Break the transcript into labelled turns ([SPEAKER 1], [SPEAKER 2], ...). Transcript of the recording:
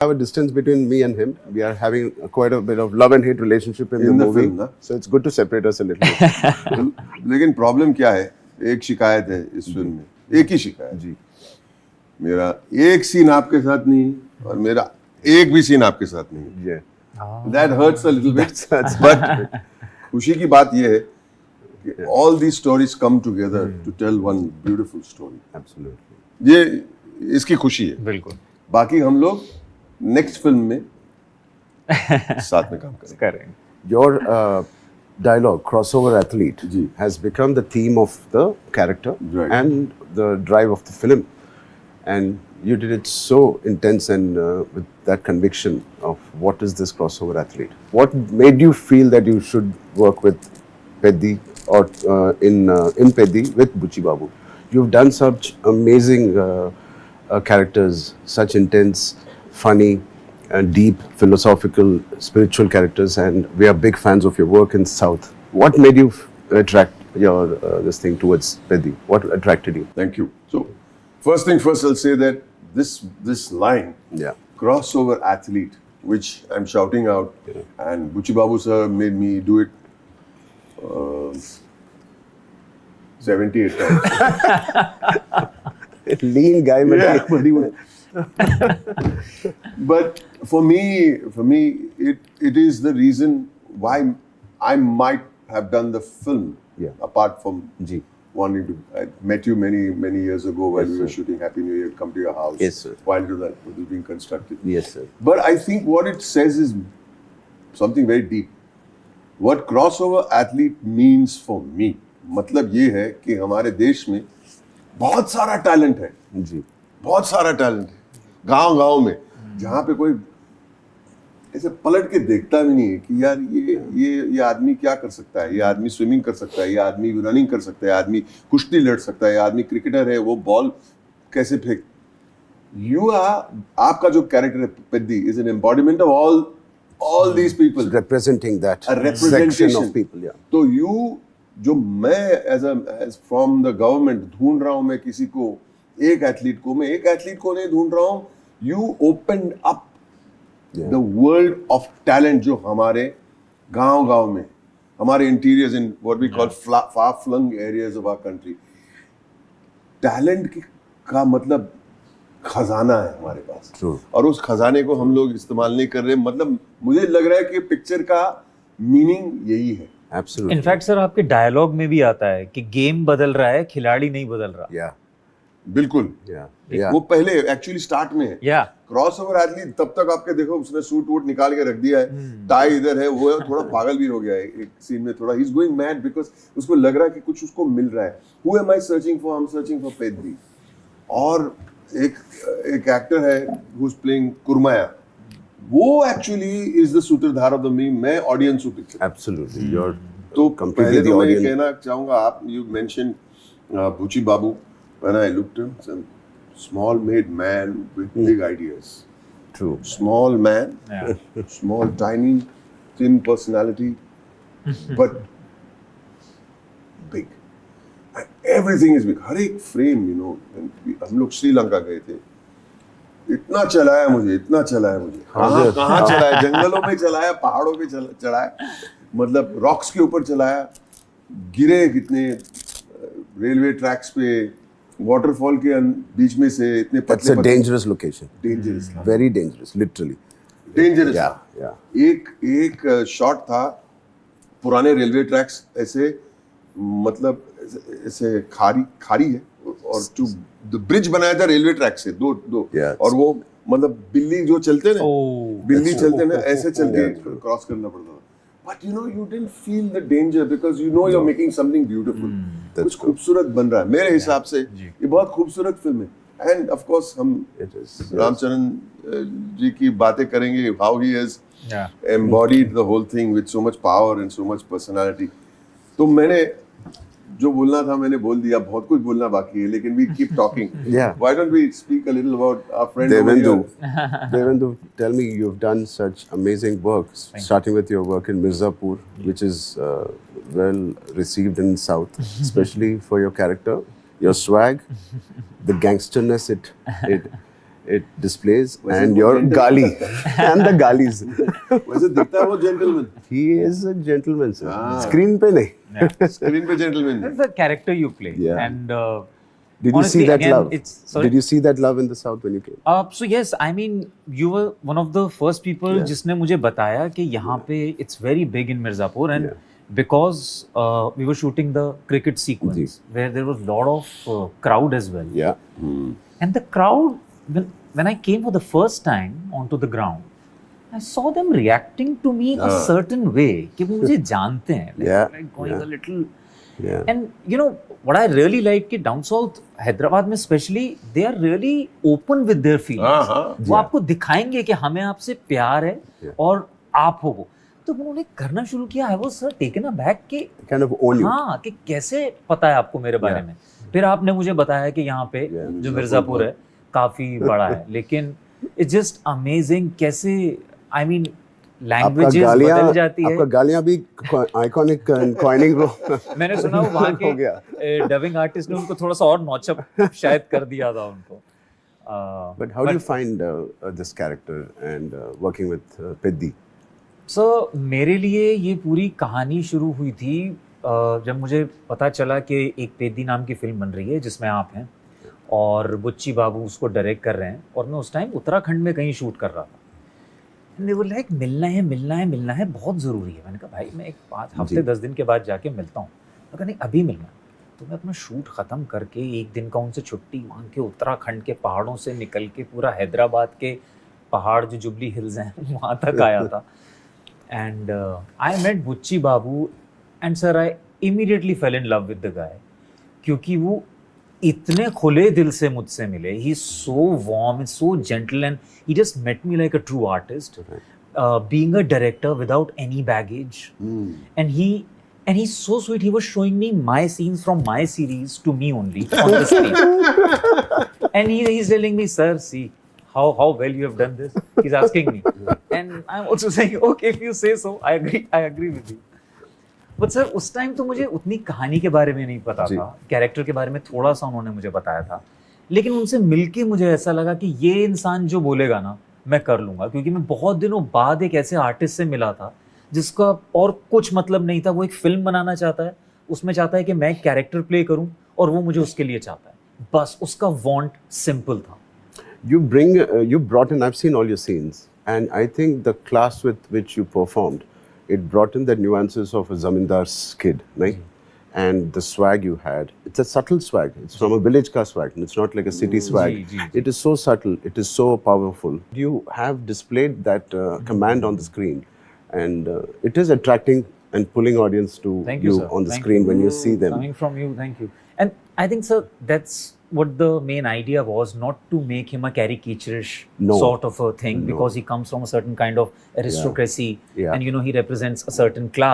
[SPEAKER 1] have a distance between me and him. We are having quite a bit of love and hate relationship in the movie.
[SPEAKER 2] film, na?
[SPEAKER 1] So it's good to separate us a little bit.
[SPEAKER 2] लेकिन problem क्या है? एक शिकायत है इस film में, एक ही शिकायत
[SPEAKER 1] जी.
[SPEAKER 2] मेरा एक सीन आपके साथ नहीं है और मेरा एक भी सीन आपके साथ नहीं है.
[SPEAKER 1] Yeah.
[SPEAKER 2] That hurts a little bit.
[SPEAKER 1] That's
[SPEAKER 2] But खुशी की बात ये है कि all these stories come together to tell one beautiful story.
[SPEAKER 1] Absolutely.
[SPEAKER 2] ये इसकी खुशी है.
[SPEAKER 3] बिल्कुल
[SPEAKER 2] बाकी हम लोग नेक्स्ट फिल्म में साथ में काम करेंगे.
[SPEAKER 3] करेंगे.
[SPEAKER 1] Your dialogue, crossover athlete,
[SPEAKER 2] ji.
[SPEAKER 1] has become the theme of the character
[SPEAKER 2] Right.
[SPEAKER 1] and the drive of the film. And you did it so intense and with that conviction of what is this crossover athlete. What made you feel that you should work with Peddi or in Peddi with Buchi Babu? You've done such amazing characters, such intense, funny, and deep, philosophical, spiritual characters, and we are big fans of your work in South. What made you attract your this thing towards Peddi? What attracted you?
[SPEAKER 2] Thank you. So first thing first, I'll say that this line,
[SPEAKER 1] Yeah.
[SPEAKER 2] crossover athlete, which I'm shouting out, and Buchi Babu sir made me do it 78 times.
[SPEAKER 1] Lean guy, man.
[SPEAKER 2] Yeah, but he was. But for me, it is the reason why I might have done the film.
[SPEAKER 1] Yeah.
[SPEAKER 2] Apart from
[SPEAKER 1] Ji.
[SPEAKER 2] wanting to, I met you many years ago while
[SPEAKER 1] Yes,
[SPEAKER 2] we were
[SPEAKER 1] sir.
[SPEAKER 2] shooting Happy New Year. Come to your house.
[SPEAKER 1] Yes, sir.
[SPEAKER 2] While that was being constructed.
[SPEAKER 1] Yes, sir.
[SPEAKER 2] But I think what it says is something very deep. What crossover athlete means for me, मतलब ये है कि हमारे देश में बहुत सारा talent है.
[SPEAKER 1] जी.
[SPEAKER 2] बहुत सारा टैलेंट है गांव में, जहाँ पे कोई ऐसे पलट के देखता भी नहीं है कि यार ये आदमी क्या कर सकता है. ये आदमी स्विमिंग कर सकता है, ये आदमी रनिंग कर सकता है, आदमी कुश्ती लड़ सकता है, ये आदमी क्रिकेटर है, वो बॉल कैसे फेंक. आपका जो कैरेक्टर है Peddi is an embodiment of all these people,
[SPEAKER 1] Representing that
[SPEAKER 2] A
[SPEAKER 1] section
[SPEAKER 2] representation.
[SPEAKER 1] of people. Yeah.
[SPEAKER 2] तो जो मैं एज फ्रॉम द गवर्नमेंट ढूंढ रहा हूं, मैं किसी को एक एथलीट को नहीं ढूंढ रहा हूं. You open up the world of talent जो हमारे गांव में, हमारे interiors in what we call far flung areas of our country. Talent का मतलब खजाना है हमारे पास.
[SPEAKER 1] True.
[SPEAKER 2] और उस खजाने को हम लोग इस्तेमाल नहीं कर रहे. मतलब मुझे लग रहा है कि पिक्चर का मीनिंग यही है.
[SPEAKER 1] Absolutely.
[SPEAKER 3] इनफैक्ट सर आपके डायलॉग में भी आता है कि गेम बदल रहा है, खिलाड़ी नहीं बदल रहा.
[SPEAKER 1] Yeah.
[SPEAKER 2] बिल्कुल.
[SPEAKER 1] Yeah. Yeah.
[SPEAKER 2] वो पहले एक्चुअली स्टार्ट में है.
[SPEAKER 3] या
[SPEAKER 2] क्रॉसओवर एथलीट तब तक आपके देखो उसने सूट वूट निकाल के रख दिया है, टाई इधर है, वो है, थोड़ा पागल भी हो गया है एक सीन में. थोड़ा he is going mad because उसको लग रहा है कि कुछ उसको मिल रहा है. Who am I searching for? I am searching for Peddi. और एक एक्टर है हु इज प्लेइंग कुरमाया, वो एक्चुअली इज द सूत्रधार ऑफ द मीम. मैं ऑडियंस हूं पिक्चर.
[SPEAKER 1] Absolutely. You're
[SPEAKER 2] तो
[SPEAKER 1] completely
[SPEAKER 2] पहले
[SPEAKER 1] the
[SPEAKER 2] तो मैं ये
[SPEAKER 1] audience.
[SPEAKER 2] कहना चाहूंगा, आप you mention Buchi Babu. When I looked at him, some small made man with big ideas.
[SPEAKER 1] True.
[SPEAKER 2] Small man, small, tiny, thin personality, but big. And everything is big. हर एक frame, you know. हम लोग श्रीलंका गए थे. इतना चलाया मुझे. कहाँ चलाया? जंगलों में चलाया, पहाड़ों पे चलाया, मतलब रॉक्स के ऊपर चलाया, गिरे कितने रेलवे ट्रैक्स पे, वाटरफॉल के बीच में से इतने
[SPEAKER 1] That's a dangerous location.
[SPEAKER 2] Dangerous था.
[SPEAKER 1] Very dangerous, literally.
[SPEAKER 2] Dangerous
[SPEAKER 1] Yeah.
[SPEAKER 2] था.
[SPEAKER 1] Yeah.
[SPEAKER 2] एक शॉट था, पुराने रेलवे ट्रैक्स ऐसे, मतलब ऐसे खारी है और जो ब्रिज बनाया था रेलवे ट्रैक से दो.
[SPEAKER 1] Yes.
[SPEAKER 2] और वो मतलब बिल्ली जो चलते ना,
[SPEAKER 3] Oh.
[SPEAKER 2] बिल्ली चलते ना, ऐसे चल के क्रॉस करना पड़ता था. But you know, you didn't feel the danger because you know you're making something beautiful. कुछ खूबसूरत बन रहा है. मेरे हिसाब से ये बहुत खूबसूरत फिल्म है. And of course हम
[SPEAKER 1] It is.
[SPEAKER 2] रामचरण जी की बातें करेंगे, how he has embodied the whole thing with so much power and so much personality. तो मैंने जो बोलना था मैंने बोल दिया. बहुत कुछ बोलना बाकी है, लेकिन we keep talking.
[SPEAKER 1] Yeah.
[SPEAKER 2] Why don't we speak a little about our friend over
[SPEAKER 1] Devendu,
[SPEAKER 2] here?
[SPEAKER 1] Devendu, tell me, you've done such amazing work, starting with your work in Mirzapur, which is well received in South, especially for your character, your swag, the gangsterness it displays,
[SPEAKER 2] वैसे
[SPEAKER 1] and
[SPEAKER 2] वो
[SPEAKER 1] your
[SPEAKER 2] gentle-
[SPEAKER 1] gali and the galis.
[SPEAKER 2] वैसे दिखता है वो gentleman,
[SPEAKER 1] He is a gentleman, sir.
[SPEAKER 2] Ah.
[SPEAKER 1] Screen pe nahi.
[SPEAKER 2] Screen पे gentleman.
[SPEAKER 3] That's the character you play.
[SPEAKER 1] Yeah.
[SPEAKER 3] And
[SPEAKER 1] Did you
[SPEAKER 3] honestly,
[SPEAKER 1] see that
[SPEAKER 3] again,
[SPEAKER 1] love?
[SPEAKER 3] it's sorry.
[SPEAKER 1] Did you see that love in the South when you came?
[SPEAKER 3] So yes, I mean, you were one of the first people
[SPEAKER 1] Yeah.
[SPEAKER 3] जिसने मुझे बताया कि यहाँ पे it's very big in Mirzapur, and
[SPEAKER 1] Yeah.
[SPEAKER 3] because we were shooting the cricket sequence where there was a lot of crowd as well,
[SPEAKER 1] Yeah.
[SPEAKER 3] and the crowd when I came for the first time onto the ground, I saw them reacting to me a certain way कि वो मुझे जानते हैं, like going
[SPEAKER 1] Yeah.
[SPEAKER 3] a little.
[SPEAKER 1] Yeah.
[SPEAKER 3] And you know what I really like कि down south Hyderabad में especially they are really open with their feelings.
[SPEAKER 2] हाँ.
[SPEAKER 3] वो आपको दिखाएंगे कि हमें आपसे प्यार है
[SPEAKER 1] Yeah.
[SPEAKER 3] और आप हो वो. तो उन्होंने करना शुरू किया. I was taken aback कि
[SPEAKER 1] Kind of own you.
[SPEAKER 3] हाँ कि कैसे पता है आपको मेरे बारे में. फिर आपने मुझे बताया कि यहाँ पे
[SPEAKER 1] Yeah.
[SPEAKER 3] जो मिर्जापुर है काफी बड़ा है, लेकिन it's just amazing कैसे I mean languages बदल जाती है.
[SPEAKER 1] आपका गालियाँ भी iconic coining ro.
[SPEAKER 3] मैंने सुना वो वहाँ
[SPEAKER 1] हो गया.
[SPEAKER 3] के डबिंग आर्टिस्ट ने उनको थोड़ा सा और नौचप शायद कर दिया था उनको.
[SPEAKER 1] But how do you find this character and working with Peddi?
[SPEAKER 3] सो मेरे लिए ये पूरी कहानी शुरू हुई थी जब मुझे पता चला कि एक पेद्दी नाम की फिल्म बन रही है जिसमें आप हैं और बुच्ची बाबू उसको डायरेक्ट कर रहे हैं, और मैं उस टाइम उत्तराखंड में कहीं शूट कर रहा था. एंड वो लाइक मिलना है बहुत ज़रूरी है. मैंने कहा भाई मैं एक 5 हफ्ते 10 दिन के बाद जाके मिलता हूँ. मैं कहा नहीं अभी मिलना है. तो मैं अपना शूट ख़त्म करके एक दिन का उनसे छुट्टी मांग के उत्तराखंड के पहाड़ों से निकल के पूरा हैदराबाद के पहाड़ जो जुबली हिल्स हैं वहाँ तक आया था. And I met Buchi Babu and sir I immediately fell in love with the guy, क्योंकि वो इतने खुले दिल से मुझसे मिले. He so warm and so gentle and he just met me like a true artist, being a director without any baggage. And he's so sweet. He was showing me my scenes from my series to me only on the screen. And he's telling me, sir, see how well you have done this. He's asking me. And I'm also saying, okay, if you say so, I agree with you. But sir, उस time तो मुझे उतनी कहानी के बारे में नहीं पता था. कैरेक्टर के बारे में थोड़ा सा उन्होंने मुझे बताया था, लेकिन उनसे मिलके मुझे ऐसा लगा कि ये इंसान जो बोलेगा ना मैं कर लूँगा, क्योंकि मैं बहुत दिनों बाद एक ऐसे आर्टिस्ट से मिला था जिसका और कुछ मतलब नहीं था. वो एक फिल्म बनाना चाहता है, उसमें चाहता है कि मैं एक कैरेक्टर प्ले करूं और वो मुझे उसके लिए चाहता है. बस उसका वांट सिंपल था.
[SPEAKER 1] You brought in, I've seen all your scenes, and I think the class with which you performed, it brought in the nuances of a zamindar's kid, right? And the swag you had, it's a subtle swag. It's from a village ka swag. It's not like a city swag.
[SPEAKER 3] जी.
[SPEAKER 1] It is so subtle. It is so powerful. You have displayed that command on the screen, and it is attracting and pulling audience to
[SPEAKER 3] Thank you, sir.
[SPEAKER 1] on the
[SPEAKER 3] Thank
[SPEAKER 1] screen
[SPEAKER 3] you.
[SPEAKER 1] when you see them.
[SPEAKER 3] Coming from you, thank you. And I think, sir, that's what the main idea was, not to make him a caricaturish
[SPEAKER 1] No.
[SPEAKER 3] sort of a thing,
[SPEAKER 1] No.
[SPEAKER 3] because he comes from a certain kind of aristocracy,
[SPEAKER 1] Yeah.
[SPEAKER 3] and you know he represents a certain class.